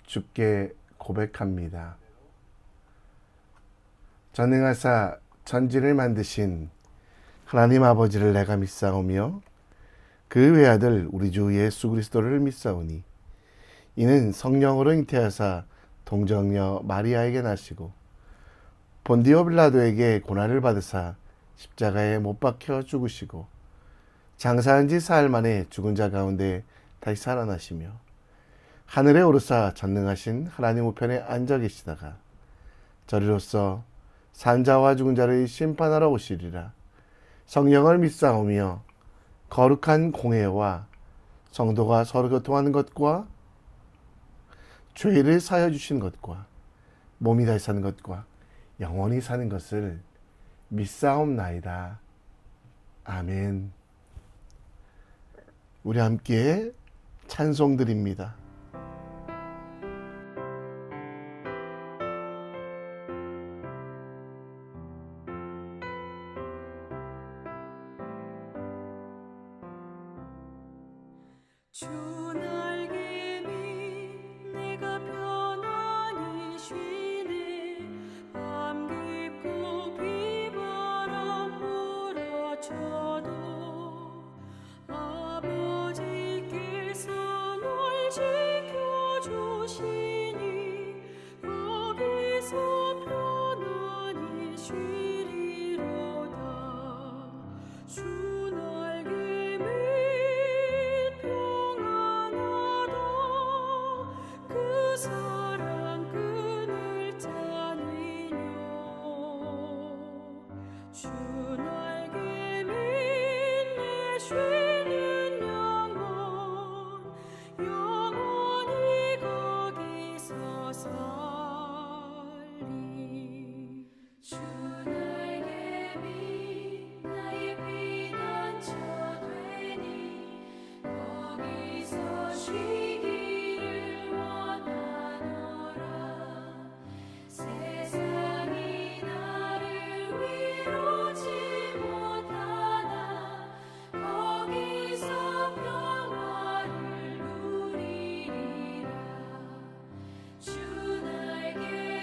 주께 고백합니다. 전능하사 천지를 만드신 하나님 아버지를 내가 믿사오며 그 외아들 우리 주 예수 그리스도를 믿사오니 이는 성령으로 잉태하사 동정녀 마리아에게 나시고 본디오 빌라도에게 고난을 받으사 십자가에 못 박혀 죽으시고 장사한 지 사흘 만에 죽은 자 가운데 다시 살아나시며 하늘에 오르사 전능하신 하나님 우편에 앉아 계시다가 저리로서 산 자와 죽은 자를 심판하러 오시리라. 성령을 믿사오며 거룩한 공회와 성도가 서로 교통하는 것과 죄를 사하여 주신 것과 몸이 다시 사는 것과 영원히 사는 것을 믿사옵나이다. 아멘. 우리 함께 찬송드립니다. 주 날개 밑 내가 편안히 쉬네. 밤 깊고 비바람 몰아쳐도 아버지께서 널 지켜주시니 거기서 편안히 쉬리로다. 주 날개 밑 그 사랑 끈을 짜니뇨. 주 날개 밑에 쉬는 영혼 영원히 거기서 살리. 주 날개 밑 나의 피난처 되니 거기서 쉬기를 원하노라. 세상이 나를 위로치 못하나 거기서 평화를 누리리라. 주 날개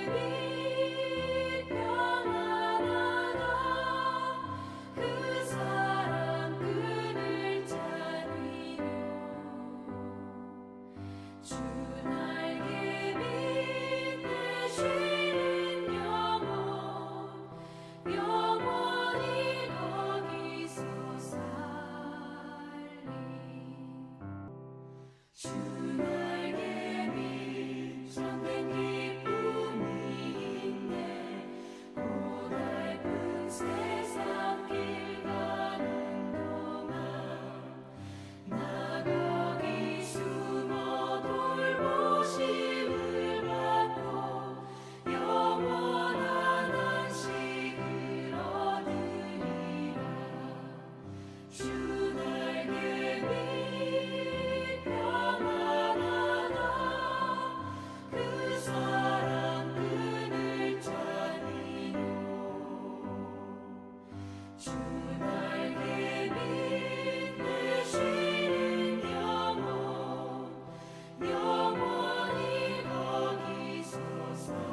밑 평안하다. 그 사랑 끈을 짜니뇨. 주 날개 밑에 쉬는 영혼 영원히 거기서 살리. 주 날개 밑 참된 기쁨이 있네. 고달픈 세상 길 가는 동안 나 거기 숨어 돌보심을 받고 영원한 안식을 얻으리라. 주 날개 밑 평안하다. 그 사랑 끈을 짜니뇨. 주 날개 밑에 쉬는 영혼 영원히 거기서 살리.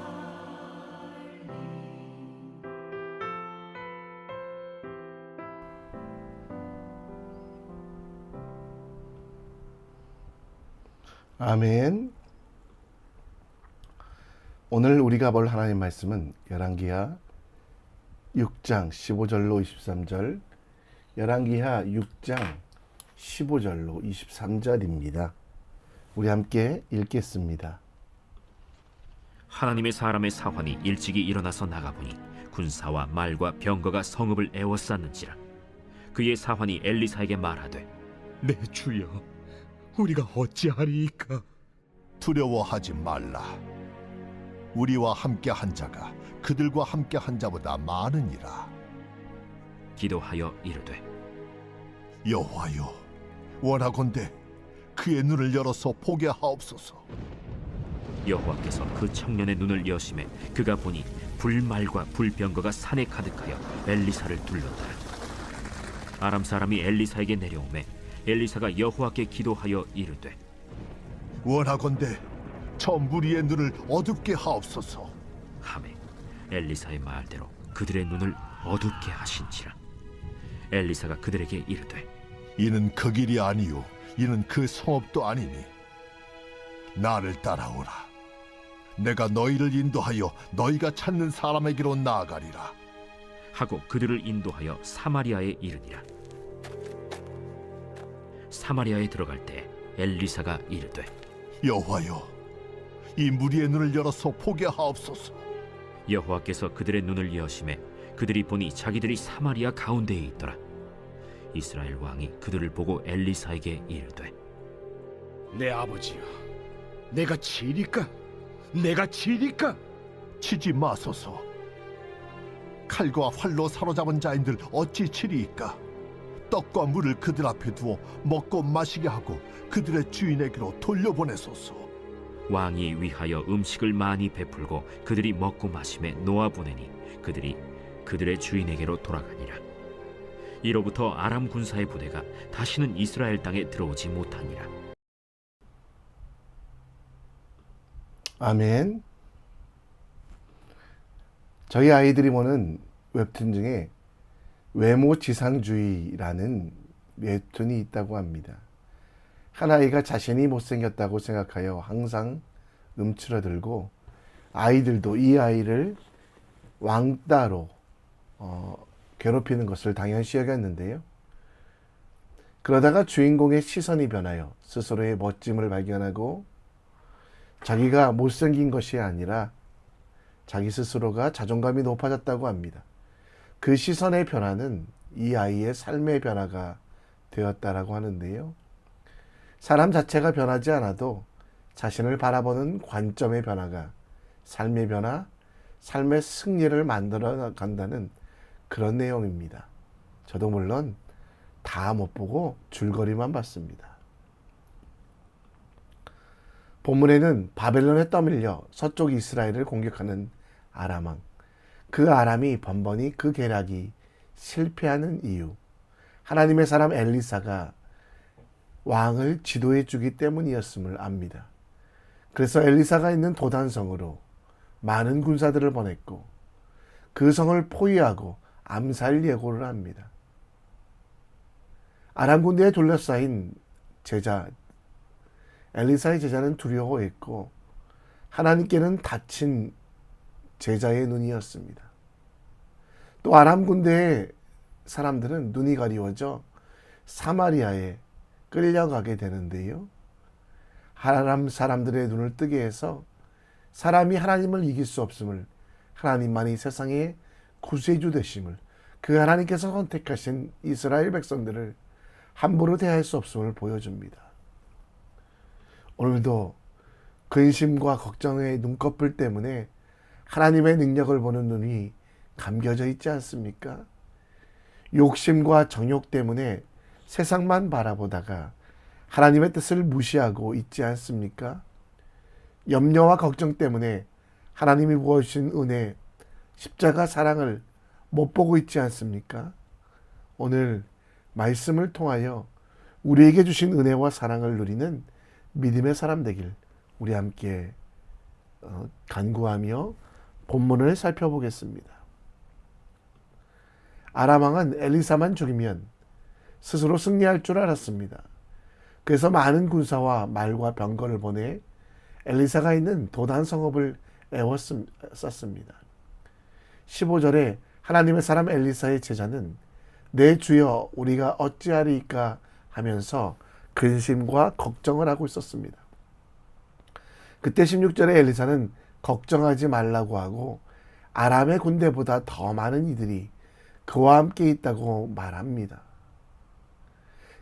아멘. 오늘 우리가 볼 하나님 말씀은 열왕기하 6장 15절로 23절, 열왕기하 6장 15절로 23절입니다. 우리 함께 읽겠습니다. 하나님의 사람의 사환이 일찍이 일어나서 나가보니 군사와 말과 병거가 성읍을 에워쌌는지라. 그의 사환이 엘리사에게 말하되, 내 주여, 우리가 어찌하리이까? 두려워하지 말라. 우리와 함께 한 자가 그들과 함께 한 자보다 많으니라. 기도하여 이르되, 여호와여, 원하건대 그의 눈을 열어서 보게 하옵소서. 여호와께서 그 청년의 눈을 여심해 그가 보니 불말과 불병거가 산에 가득하여 엘리사를 둘렀더라. 아람 사람이 엘리사에게 내려오매 엘리사가 여호와께 기도하여 이르되, 원하건대 저 무리의 눈을 어둡게 하옵소서. 하매 엘리사의 말대로 그들의 눈을 어둡게 하신지라. 엘리사가 그들에게 이르되 이는 그 길이 아니요 이는 그 성읍도 아니니 나를 따라오라. 내가 너희를 인도하여 너희가 찾는 사람에게로 나아가리라. 하고 그들을 인도하여 사마리아에 이르니라. 사마리아에 들어갈 때 엘리사가 이르되 여호와여, 이 무리의 눈을 열어서 보게 하옵소서. 여호와께서 그들의 눈을 여심해 그들이 보니 자기들이 사마리아 가운데에 있더라. 이스라엘 왕이 그들을 보고 엘리사에게 이르되 내 아버지여, 내가 치리까? 내가 치리까? 치지 마소서. 칼과 활로 사로잡은 자인들 어찌 치리이까? 떡과 물을 그들 앞에 두어 먹고 마시게 하고 그들의 주인에게로 돌려보내소서. 왕이 위하여 음식을 많이 베풀고 그들이 먹고 마심에 놓아보내니 그들이 그들의 주인에게로 돌아가니라. 이로부터 아람 군사의 부대가 다시는 이스라엘 땅에 들어오지 못하니라. 아멘. 저희 아이들이 보는 웹툰 중에 외모 지상주의라는 웹툰이 있다고 합니다. 한 아이가 자신이 못생겼다고 생각하여 항상 움츠러들고 아이들도 이 아이를 왕따로 괴롭히는 것을 당연시 여겼는데요. 그러다가 주인공의 시선이 변하여 스스로의 멋짐을 발견하고 자기가 못생긴 것이 아니라 자기 스스로가 자존감이 높아졌다고 합니다. 그 시선의 변화는 이 아이의 삶의 변화가 되었다라고 하는데요. 사람 자체가 변하지 않아도 자신을 바라보는 관점의 변화가 삶의 변화, 삶의 승리를 만들어 간다는 그런 내용입니다. 저도 물론 다 못 보고 줄거리만 봤습니다. 본문에는 바벨론에 떠밀려 서쪽 이스라엘을 공격하는 아람왕, 그 아람이 번번이 그 계략이 실패하는 이유, 하나님의 사람 엘리사가 왕을 지도해 주기 때문이었음을 압니다. 그래서 엘리사가 있는 도단성으로 많은 군사들을 보냈고 그 성을 포위하고 암살 예고를 합니다. 아람 군대에 둘러싸인 제자 엘리사의 제자는 두려워했고 하나님께는 닫힌 제자의 눈이었습니다. 또 아람 군대의 사람들은 눈이 가리워져 사마리아에 끌려가게 되는데요. 아람 사람들의 눈을 뜨게 해서 사람이 하나님을 이길 수 없음을, 하나님만이 세상의 구세주 되심을, 그 하나님께서 선택하신 이스라엘 백성들을 함부로 대할 수 없음을 보여줍니다. 오늘도 근심과 걱정의 눈꺼풀 때문에 하나님의 능력을 보는 눈이 감겨져 있지 않습니까? 욕심과 정욕 때문에 세상만 바라보다가 하나님의 뜻을 무시하고 있지 않습니까? 염려와 걱정 때문에 하나님이 부어주신 은혜, 십자가 사랑을 못 보고 있지 않습니까? 오늘 말씀을 통하여 우리에게 주신 은혜와 사랑을 누리는 믿음의 사람 되길 우리 함께 간구하며 본문을 살펴보겠습니다. 아람 왕은 엘리사만 죽이면 스스로 승리할 줄 알았습니다. 그래서 많은 군사와 말과 병거를 보내 엘리사가 있는 도단 성읍을 에워쌌습니다. 15절에 하나님의 사람 엘리사의 제자는 내 주여 우리가 어찌하리이까 하면서 근심과 걱정을 하고 있었습니다. 그때 16절에 엘리사는 걱정하지 말라고 하고 아람의 군대보다 더 많은 이들이 그와 함께 있다고 말합니다.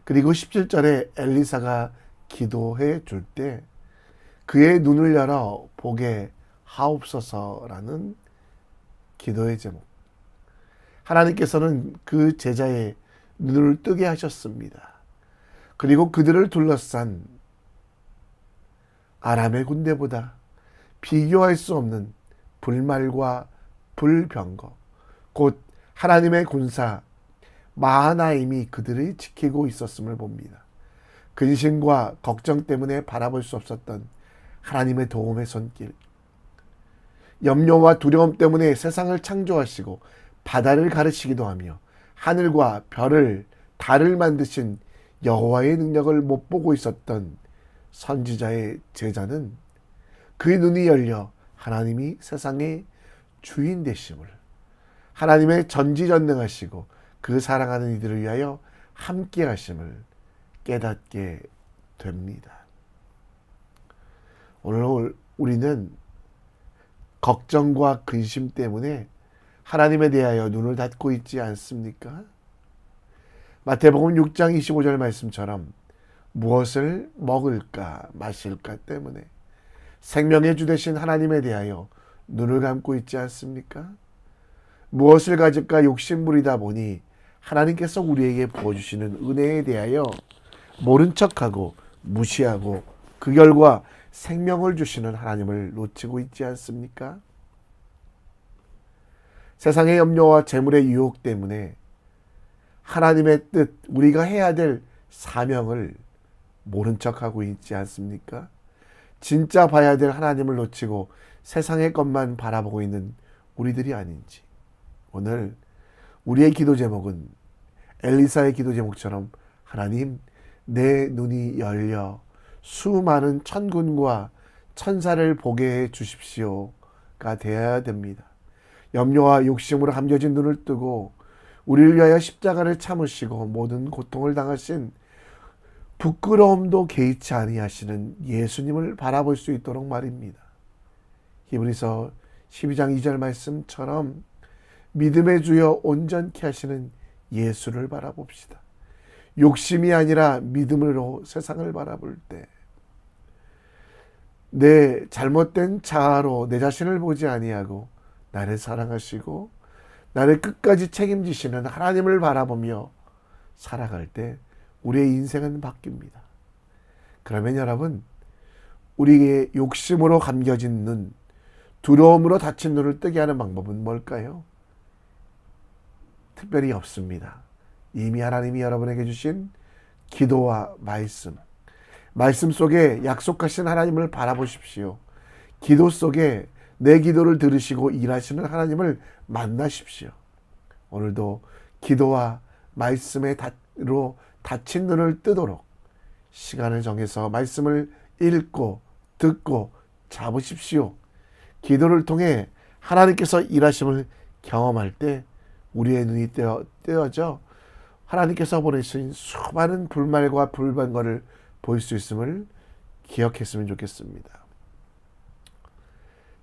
그리고 17절에 엘리사가 기도해 줄 때 그의 눈을 열어 보게 하옵소서라는 기도의 제목. 하나님께서는 그 제자의 눈을 뜨게 하셨습니다. 그리고 그들을 둘러싼 아람의 군대보다 비교할 수 없는 불말과 불병거, 곧 하나님의 군사 마하나임이 그들을 지키고 있었음을 봅니다. 근심과 걱정 때문에 바라볼 수 없었던 하나님의 도움의 손길. 염려와 두려움 때문에 세상을 창조하시고 바다를 가르치기도 하며 하늘과 별을 달을 만드신 여호와의 능력을 못 보고 있었던 선지자의 제자는 그의 눈이 열려 하나님이 세상의 주인 되심을, 하나님의 전지전능하시고 그 사랑하는 이들을 위하여 함께 하심을 깨닫게 됩니다. 오늘 우리는 걱정과 근심 때문에 하나님에 대하여 눈을 닫고 있지 않습니까? 마태복음 6장 25절 말씀처럼 무엇을 먹을까 마실까 때문에 생명의 주 되신 하나님에 대하여 눈을 감고 있지 않습니까? 무엇을 가질까 욕심부리다 보니 하나님께서 우리에게 부어주시는 은혜에 대하여 모른 척하고 무시하고 그 결과 생명을 주시는 하나님을 놓치고 있지 않습니까? 세상의 염려와 재물의 유혹 때문에 하나님의 뜻, 우리가 해야 될 사명을 모른 척하고 있지 않습니까? 진짜 봐야 될 하나님을 놓치고 세상의 것만 바라보고 있는 우리들이 아닌지. 오늘 우리의 기도 제목은 엘리사의 기도 제목처럼 하나님, 내 눈이 열려 수많은 천군과 천사를 보게 해 주십시오가 되어야 됩니다. 염려와 욕심으로 감겨진 눈을 뜨고 우리를 위하여 십자가를 참으시고 모든 고통을 당하신 부끄러움도 개의치 아니하시는 예수님을 바라볼 수 있도록 말입니다. 히브리서 12장 2절 말씀처럼 믿음의 주여 온전케 하시는 예수를 바라봅시다. 욕심이 아니라 믿음으로 세상을 바라볼 때 내 잘못된 자아로 내 자신을 보지 아니하고 나를 사랑하시고 나를 끝까지 책임지시는 하나님을 바라보며 살아갈 때 우리의 인생은 바뀝니다. 그러면 여러분, 우리의 욕심으로 감겨진 눈, 두려움으로 닫힌 눈을 뜨게 하는 방법은 뭘까요? 특별히 없습니다. 이미 하나님이 여러분에게 주신 기도와 말씀 속에 약속하신 하나님을 바라보십시오. 기도 속에 내 기도를 들으시고 일하시는 하나님을 만나십시오. 오늘도 기도와 말씀으로 닫힌 눈을 뜨도록 시간을 정해서 말씀을 읽고 듣고 잡으십시오. 기도를 통해 하나님께서 일하심을 경험할 때 우리의 눈이 떼어져 하나님께서 보내신 수많은 불말과 불반거를 볼 수 있음을 기억했으면 좋겠습니다.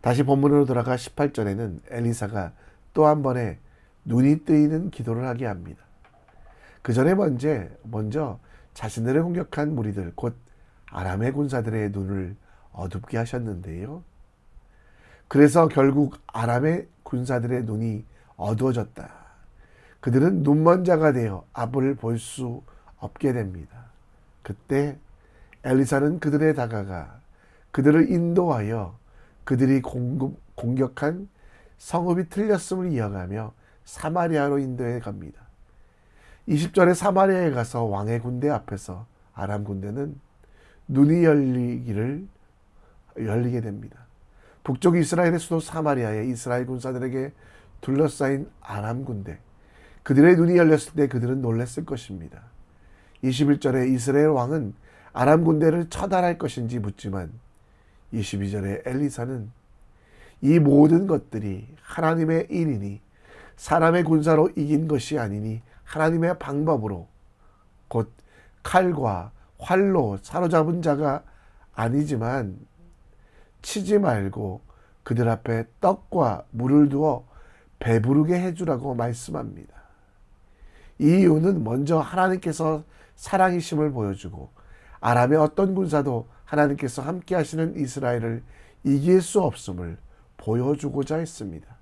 다시 본문으로 돌아가 18절에는 엘리사가 또 한 번의 눈이 뜨이는 기도를 하게 합니다. 그 전에 먼저 자신들을 공격한 무리들, 곧 아람의 군사들의 눈을 어둡게 하셨는데요. 그래서 결국 아람의 군사들의 눈이 어두워졌다. 그들은 눈먼 자가 되어 앞을 볼 수 없게 됩니다. 그때 엘리사는 그들에 다가가 그들을 인도하여 그들이 공격한 성읍이 틀렸음을 이어가며 사마리아로 인도해 갑니다. 20절에 사마리아에 가서 왕의 군대 앞에서 아람 군대는 눈이 열리게 됩니다. 북쪽 이스라엘의 수도 사마리아에 이스라엘 군사들에게 둘러싸인 아람 군대, 그들의 눈이 열렸을 때 그들은 놀랐을 것입니다. 21절에 이스라엘 왕은 아람 군대를 처단할 것인지 묻지만 22절에 엘리사는 이 모든 것들이 하나님의 일이니 사람의 군사로 이긴 것이 아니니 하나님의 방법으로, 곧 칼과 활로 사로잡은 자가 아니지만 치지 말고 그들 앞에 떡과 물을 두어 배부르게 해주라고 말씀합니다. 이 이유는 먼저 하나님께서 사랑이심을 보여주고 아람의 어떤 군사도 하나님께서 함께 하시는 이스라엘을 이길 수 없음을 보여주고자 했습니다.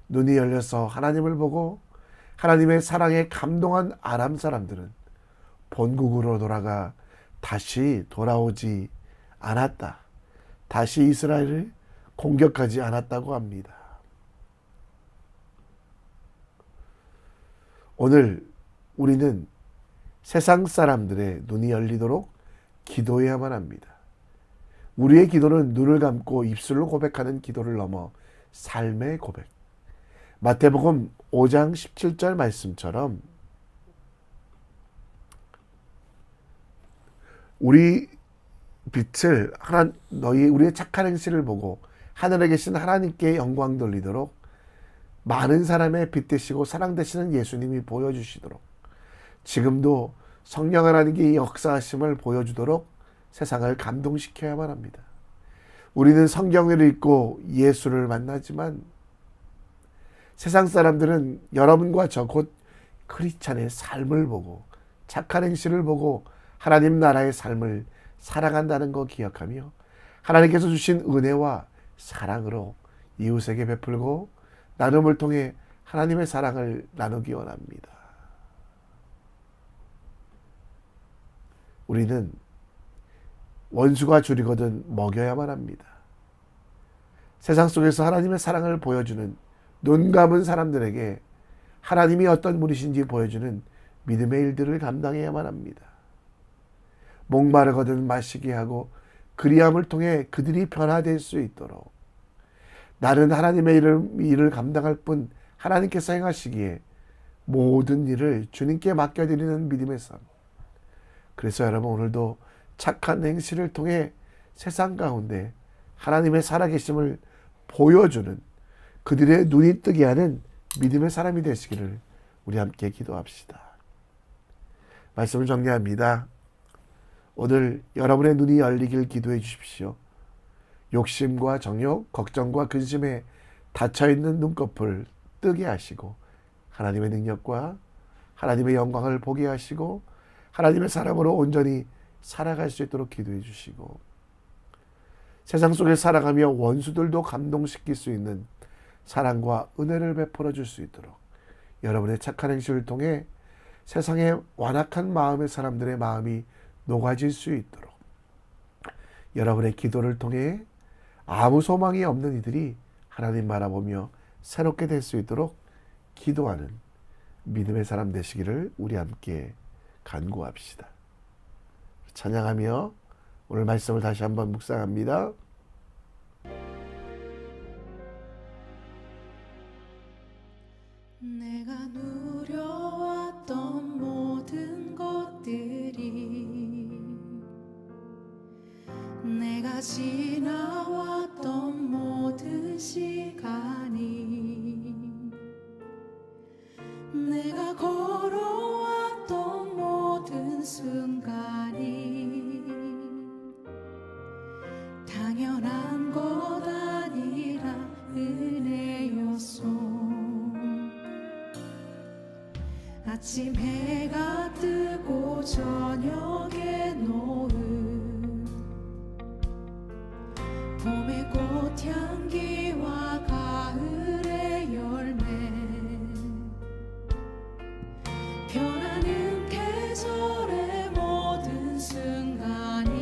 눈이 열려서 하나님을 보고 하나님의 사랑에 감동한 아람 사람들은 본국으로 돌아가 다시 돌아오지 않았다. 다시 이스라엘을 공격하지 않았다고 합니다. 오늘 우리는 세상 사람들의 눈이 열리도록 기도해야만 합니다. 우리의 기도는 눈을 감고 입술로 고백하는 기도를 넘어 삶의 고백. 마태복음 5장 17절 말씀처럼 우리 빛을 우리의 착한 행실을 보고 하늘에 계신 하나님께 영광 돌리도록 많은 사람의 빛 되시고 사랑 되시는 예수님이 보여주시도록 지금도 성령 하나님께 이 역사하심을 보여주도록 세상을 감동시켜야만 합니다. 우리는 성경을 읽고 예수를 만나지만 세상 사람들은 여러분과 저 곧 크리스찬의 삶을 보고 착한 행실을 보고 하나님 나라의 삶을 살아간다는 거 기억하며 하나님께서 주신 은혜와 사랑으로 이웃에게 베풀고 나눔을 통해 하나님의 사랑을 나누기 원합니다. 우리는 원수가 줄이거든 먹여야만 합니다. 세상 속에서 하나님의 사랑을 보여주는 눈 감은 사람들에게 하나님이 어떤 분이신지 보여주는 믿음의 일들을 감당해야만 합니다. 목마르거든 마시게 하고 그리함을 통해 그들이 변화될 수 있도록 나는 하나님의 일을 감당할 뿐 하나님께서 행하시기에 모든 일을 주님께 맡겨드리는 믿음의 삶. 그래서 여러분 오늘도 착한 행실을 통해 세상 가운데 하나님의 살아계심을 보여주는 그들의 눈이 뜨게 하는 믿음의 사람이 되시기를 우리 함께 기도합시다. 말씀을 정리합니다. 오늘 여러분의 눈이 열리길 기도해 주십시오. 욕심과 정욕, 걱정과 근심에 닫혀있는 눈꺼풀 뜨게 하시고 하나님의 능력과 하나님의 영광을 보게 하시고 하나님의 사람으로 온전히 살아갈 수 있도록 기도해 주시고 세상 속에 살아가며 원수들도 감동시킬 수 있는 사랑과 은혜를 베풀어 줄 수 있도록 여러분의 착한 행실을 통해 세상의 완악한 마음의 사람들의 마음이 녹아질 수 있도록 여러분의 기도를 통해 아무 소망이 없는 이들이 하나님 바라보며 새롭게 될 수 있도록 기도하는 믿음의 사람 되시기를 우리 함께 간구합시다. 찬양하며 오늘 말씀을 다시 한번 묵상합니다. 내가 누려왔던 모든 것들이 내가 지나왔던 모든 시간이 내가 걸어왔던 모든 순간이 당연한 것 아니라 은혜였소. 아침 해가 뜨고 저녁에 노을 봄의 꽃향기와 가을의 열매 변하는 계절의 모든 순간이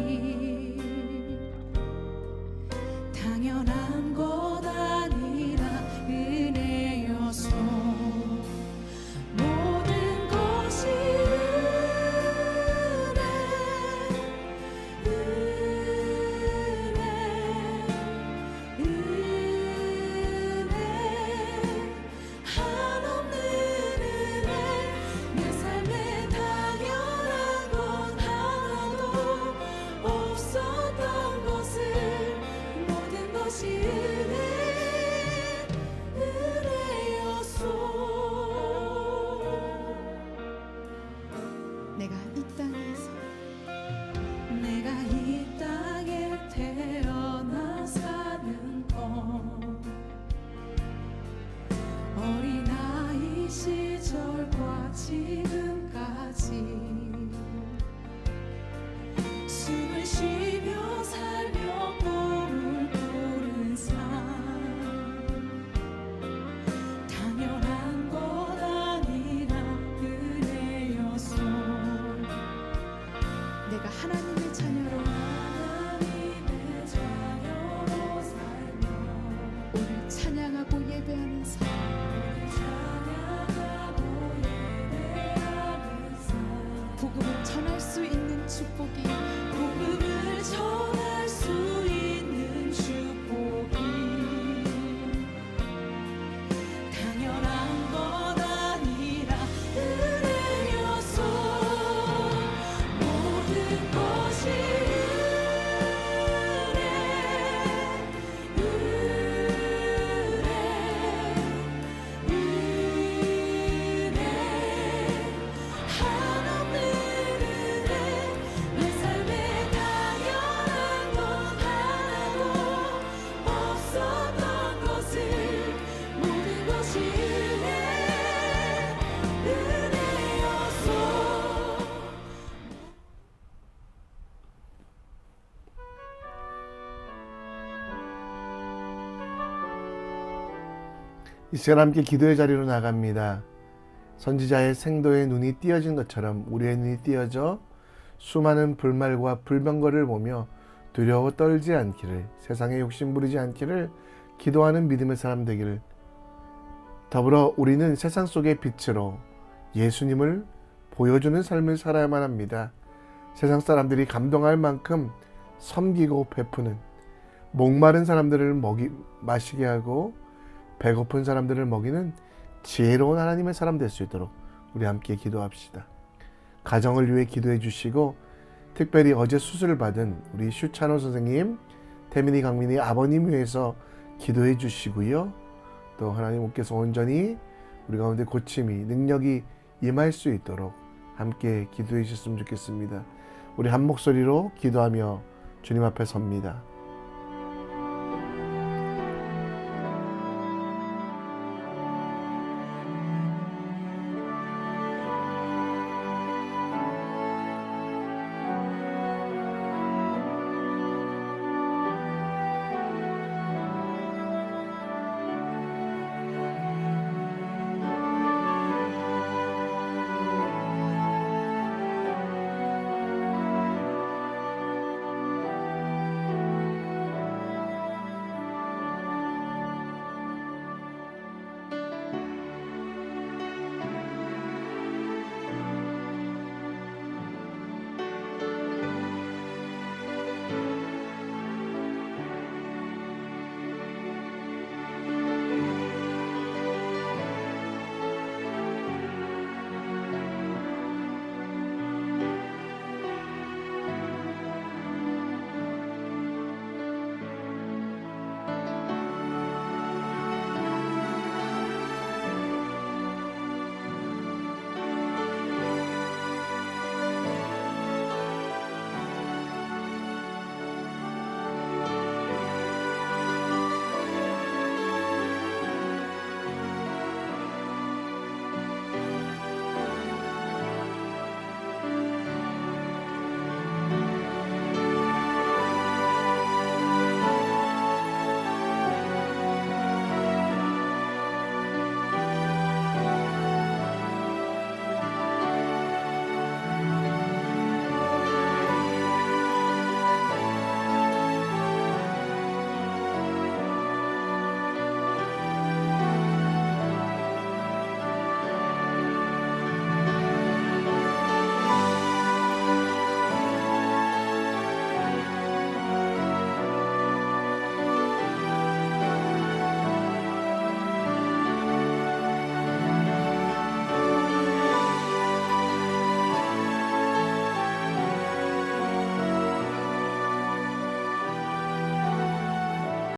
당연한 것 아니라 은혜였소. 모든 것이 은혜 한없는 은혜 내 삶에 당연한 것 하나도 없었던 것을 모든 것이 은혜였소. 내가 이 땅에 태어나 사는 것 어린아이 시절과 지금까지 숨을 쉬며 살며 꿈을 꾸는 삶 당연한 것 아니라 은혜였소. 내가 하나님의 자녀로 살며 오늘 찬양하고 예배하는 삶 이 시간 함께 기도의 자리로 나갑니다. 선지자의 생도의 눈이 띄어진 것처럼 우리의 눈이 띄어져 수많은 불말과 불병거를 보며 두려워 떨지 않기를, 세상에 욕심 부리지 않기를 기도하는 믿음의 사람 되기를, 더불어 우리는 세상 속의 빛으로 예수님을 보여주는 삶을 살아야만 합니다. 세상 사람들이 감동할 만큼 섬기고 베푸는, 목마른 사람들을 마시게 하고 배고픈 사람들을 먹이는 지혜로운 하나님의 사람 될 수 있도록 우리 함께 기도합시다. 가정을 위해 기도해 주시고, 특별히 어제 수술을 받은 우리 슈찬호 선생님, 태민이 강민이 아버님 위해서 기도해 주시고요. 또 하나님께서 온전히 우리 가운데 고침이, 능력이 임할 수 있도록 함께 기도해 주셨으면 좋겠습니다. 우리 한 목소리로 기도하며 주님 앞에 섭니다.